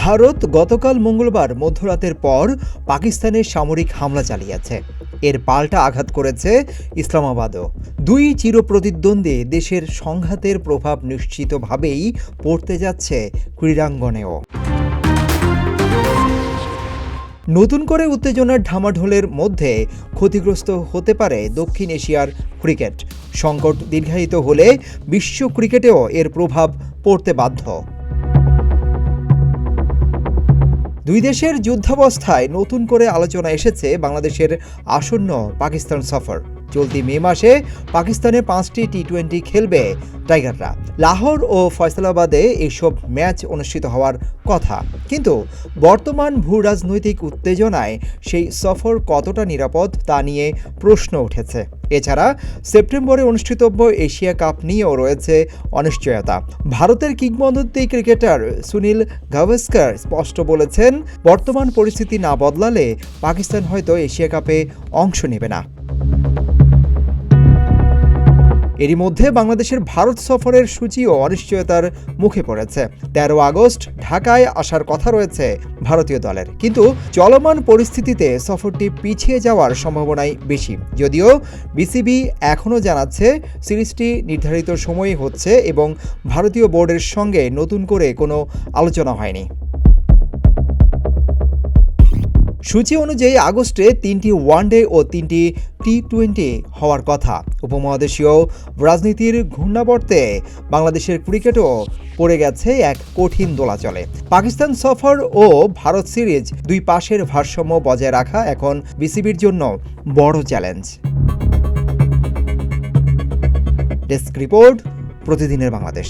ভারত গতকাল মঙ্গলবার মধ্যরাতের পর পাকিস্তানে সামরিক হামলা চালিয়েছে। এর পাল্টা আঘাত করেছে ইসলামাবাদও। দুই চিরপ্রতিদ্বন্দ্বী দেশের সংঘাতের প্রভাব নিশ্চিতভাবেই পড়তে যাচ্ছে ক্রীড়াঙ্গনেও। নতুন করে উত্তেজনার ঢামাঢোলের মধ্যে ক্ষতিগ্রস্ত হতে পারে দক্ষিণ এশিয়ার ক্রিকেট। সংকট দীর্ঘায়িত হলে বিশ্ব ক্রিকেটেও এর প্রভাব পড়তে বাধ্য। দুই দেশের যুদ্ধাবস্থায় নতুন করে আলোচনা এসেছে বাংলাদেশের আসন্ন পাকিস্তান সফর। চলতি মে মাসে পাকিস্তানে 5টি টি-20 খেলবে টাইগাররা। লাহোর ও ফয়সালাবাদে এইসব ম্যাচ অনুষ্ঠিত হওয়ার কথা, কিন্তু বর্তমান ভূ রাজনৈতিক উত্তেজনায় সেই সফর কতটা নিরাপদ তা নিয়ে প্রশ্ন উঠেছে। এছাড়া সেপ্টেম্বরে অনুষ্ঠিতব্য এশিয়া কাপ নিয়েও রয়েছে অনিশ্চয়তা। ভারতের কিংবদন্তি ক্রিকেটার সুনীল গাভাস্কার স্পষ্ট বলেছেন, বর্তমান পরিস্থিতি না বদলালে পাকিস্তান হয়তো এশিয়া কাপে অংশ নেবে না। এরই মধ্যে বাংলাদেশের ভারত সফরের সূচিও অনিশ্চয়তার মুখে পড়েছে। 13 আগস্ট ঢাকায় আসার কথা রয়েছে ভারতীয় দলের, কিন্তু চলমান পরিস্থিতিতে সফরটি পিছিয়ে যাওয়ার সম্ভাবনাই বেশি। যদিও বিসিবি এখনও জানাচ্ছে সিরিজটি নির্ধারিত সময়ে হচ্ছে এবং ভারতীয় বোর্ডের সঙ্গে নতুন করে কোনো আলোচনা হয়নি। সূচি অনুযায়ী আগস্টে 3টি ওয়ানডে ও 3টি টি-20 হওয়ার কথা। উপমহাদেশীয় রাজনীতির ঘূর্ণাবর্তে বাংলাদেশের ক্রিকেটও পড়ে গেছে এক কঠিন দোলাচলে। পাকিস্তান সফর ও ভারত সিরিজ, দুই পাশের ভারসাম্য বজায় রাখা এখন বিসিবির জন্য বড় চ্যালেঞ্জ। ডেস্ক রিপোর্ট, প্রতিদিনের বাংলাদেশ।